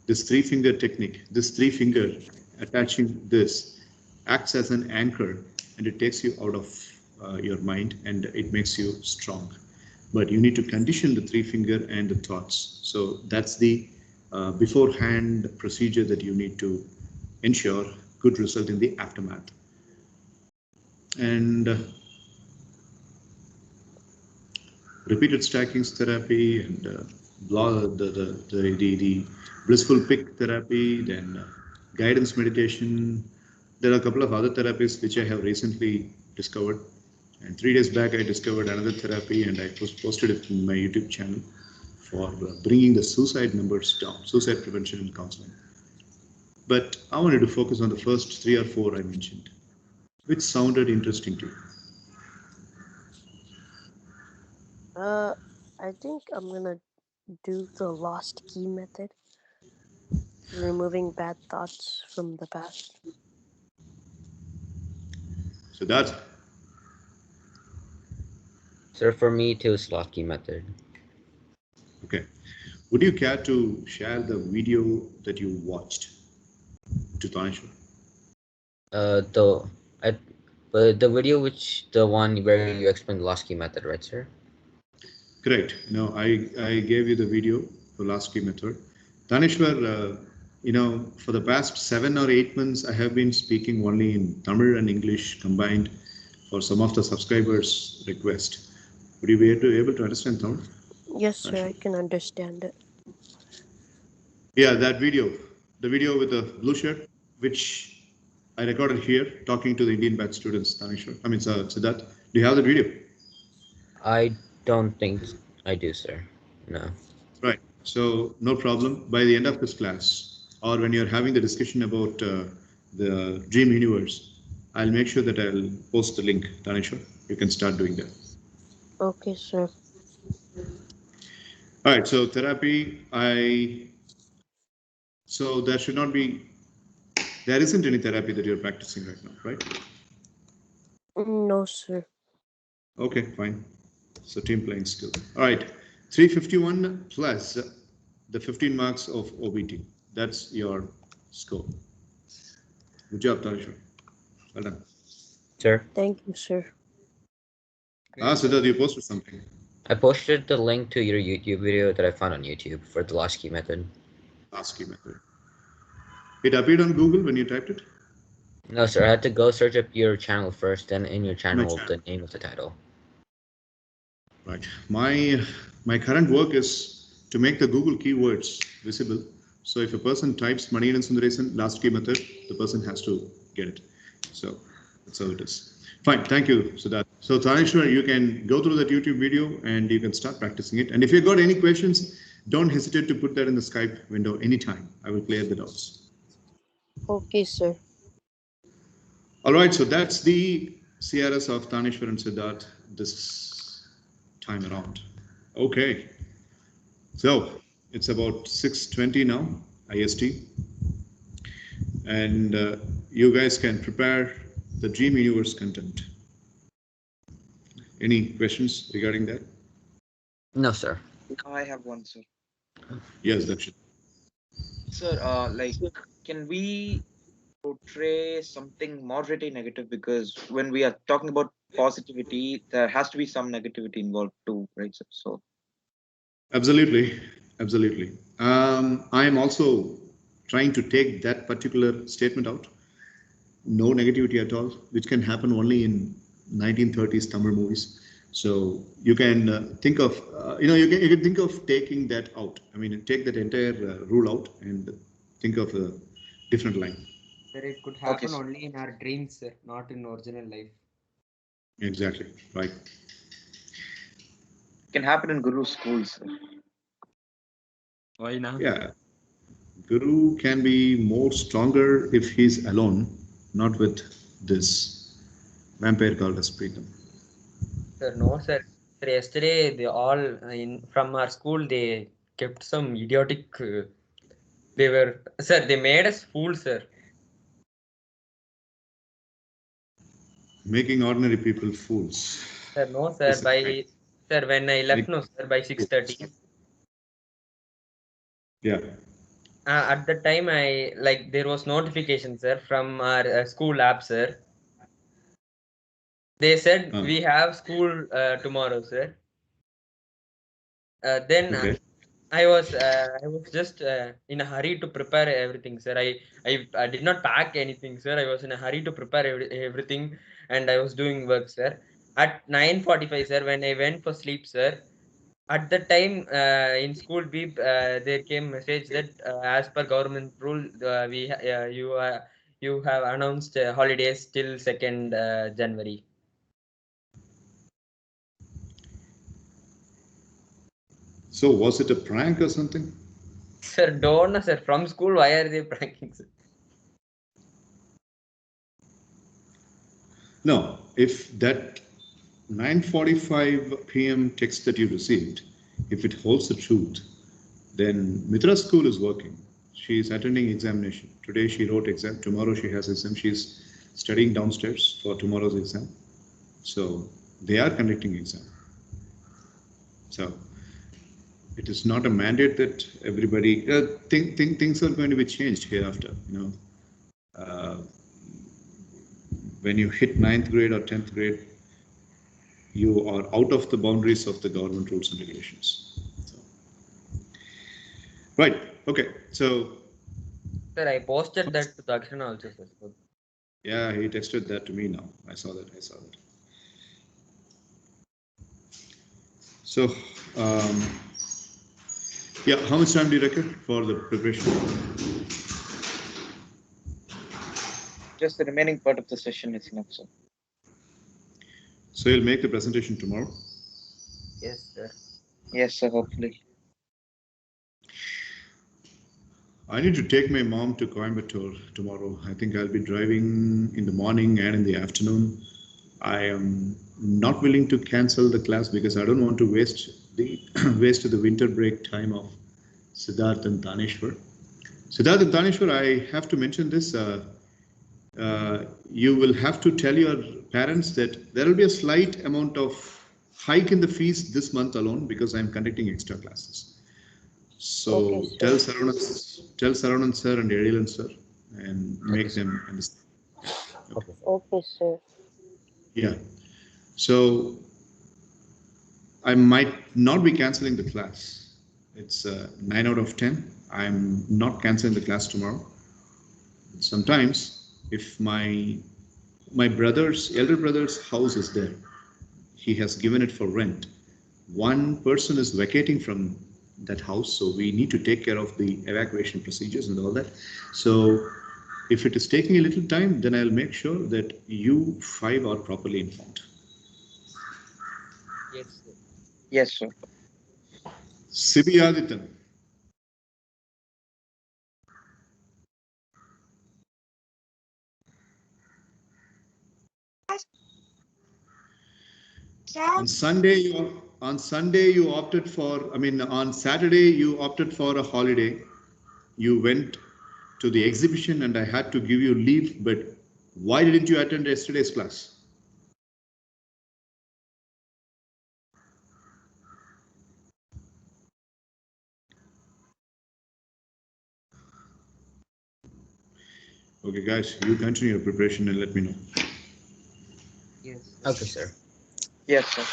this three finger technique, this three finger attaching this acts as an anchor, and it takes you out of your mind and it makes you strong. But you need to condition the three finger and the thoughts. So that's the beforehand procedure that you need to ensure good result in the aftermath. And repeated stackings therapy, and the blissful pick therapy, then guidance meditation. There are a couple of other therapies which I have recently discovered. And 3 days back, I discovered another therapy, and I posted it in my YouTube channel for bringing the suicide numbers down, suicide prevention and counseling. But I wanted to focus on the first 3 or 4 I mentioned, which sounded interesting to you. I think I'm gonna do the lost key method, removing bad thoughts from the past. So that's Sir, for me too, slot key method. okay. Would you care to share the video that you watched to Tanishwar? The I, but the video the one where you explain the lost key method, right, sir? Correct. No, I gave you the video for last key method. Tanishwar, for the past 7 or 8 months, I have been speaking only in Tamil and English combined for some of the subscribers' request. Would you be able to understand Tamil? Yes, sir, I can understand it. Yeah, that video, the video with the blue shirt, which I recorded here talking to the Indian batch students, Tanishwar. I mean, Siddharth, do you have the video? I don't think I do, sir. No. Right. So no problem. By the end of this class, or when you're having the discussion about the dream universe, I'll make sure that I'll post the link, Tanishwar. You can start doing that. Okay, sir. All right. So therapy, so there should not be, there isn't any therapy that you're practicing right now, right? No, sir. Okay, fine. So team playing skill. All right. 351 plus the 15 marks of OBT. That's your score. Good job, Tanishwar. Well done. Sir, Thank you, sir. Siddharth, you posted something. I posted the link to your YouTube video that I found on YouTube for the lost key method. Last key method. It appeared on Google when you typed it? No, sir, I had to go search up your channel first, then in your My channel, channel. the name of the title. Right. My current work is to make the Google keywords visible. So if a person types Manigan Sundaresan last key method, the person has to get it. So that's how it is. Fine, thank you, Siddharth. So Tanishwar, you can go through that YouTube video and you can start practicing it. And if you've got any questions, don't hesitate to put that in the Skype window anytime. I will clear the doubts. Okay, sir. All right, so that's the CRS of Tanishwar and Siddharth this time around. Okay, so it's about 6:20 now, IST, and you guys can prepare the Dream Universe content. Any questions regarding that? No, sir. I have one, sir. Yes, Dakshin. Sir, like, can we portray something moderately negative, because when we are talking about positivity, there has to be some negativity involved too, right? So Absolutely, absolutely. I am also trying to take that particular statement out. No negativity at all, which can happen only in 1930s Tamil movies. So you can think of, you can think of taking that out. I mean, take that entire rule out and think of a different line. Sir, it could okay, happen only in our dreams, sir, not in original life. Exactly, right. can happen in Guru schools. Why not? Yeah, Guru can be more stronger if he's alone, not with this vampire called as Preetham. Sir, no, sir. Sir, yesterday they all in from our school they kept some idiotic. They were, sir. They made us fools, sir. Making ordinary people fools Sir, no, sir. is a crime. Sir, when I left, Make no, sir, by 6:30. Yeah. At the time, I like there was notification, sir, from our school app, sir. They said Uh, we have school tomorrow, sir. Then okay. I was just in a hurry to prepare everything, sir. I did not pack anything, sir. I was in a hurry to prepare everything, and I was doing work, sir. At 9:45, sir, when I went for sleep, sir. At the time in school, there came message that as per government rule, you have announced holidays till 2nd January. So was it a prank or something? Sir, don't know, sir. From school, why are they pranking, sir? No. If that 9:45 p.m. text that you received, if it holds the truth, then Mitra's school is working. She is attending examination. Today she wrote exam. Tomorrow she has exam. She's studying downstairs for tomorrow's exam. So they are conducting exam. So it is not a mandate that everybody things are going to be changed hereafter. Uh, when you hit ninth grade or 10th grade, you are out of the boundaries of the government rules and regulations. So, right. Okay. So Sir, I posted that to Dakshin also, sir. So, yeah, he texted that to me now. I saw that. I saw that. So yeah, how much time do you reckon for the preparation? Just the remaining part of the session is enough, sir. So you'll make the presentation tomorrow. yes, sir. Yes, sir. Hopefully. I need to take my mom to Coimbatore tomorrow. I think I'll be driving in the morning and in the afternoon. I am not willing to cancel the class because I don't want to waste the waste the winter break time of Siddharth and Taneshwar. Siddharth and Taneshwar, I have to mention this. You will have to tell your parents that there will be a slight amount of hike in the fees this month alone because I'm conducting extra classes. So Okay, tell sir. Saravanan sir and Edilan sir and Okay, make sir. them understand. Okay, sir. Okay, sir. Yeah. So I might not be canceling the class. It's 9 out of 10. I'm not canceling the class tomorrow. Sometimes, if my brother's elder brother's house is there, he has given it for rent. One person is vacating from that house, so we need to take care of the evacuation procedures and all that. So, if it is taking a little time, then I'll make sure that you five are properly informed. Yes, sir. Yes, sir. Sibi Aditan. On Sunday, you opted for. I mean, on Saturday you opted for a holiday. You went to the exhibition, and I had to give you leave. But why didn't you attend yesterday's class? Okay, guys, you continue your preparation and let me know. Yes. Okay, sir. Yes, sir.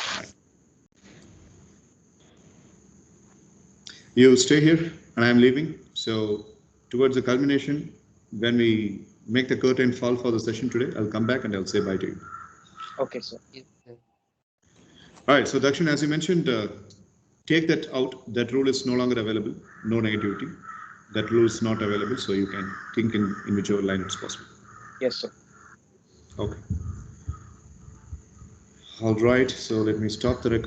You stay here and I'm leaving. So towards the culmination, when we make the curtain fall for the session today, I'll come back and I'll say bye to you. Okay, sir. Yes, sir. All right, so Dakshin, as you mentioned, take that out. That rule is no longer available. No negativity. That rule is not available, so you can think in whichever line it's possible. Yes, sir. Okay. All right, so let me stop the record.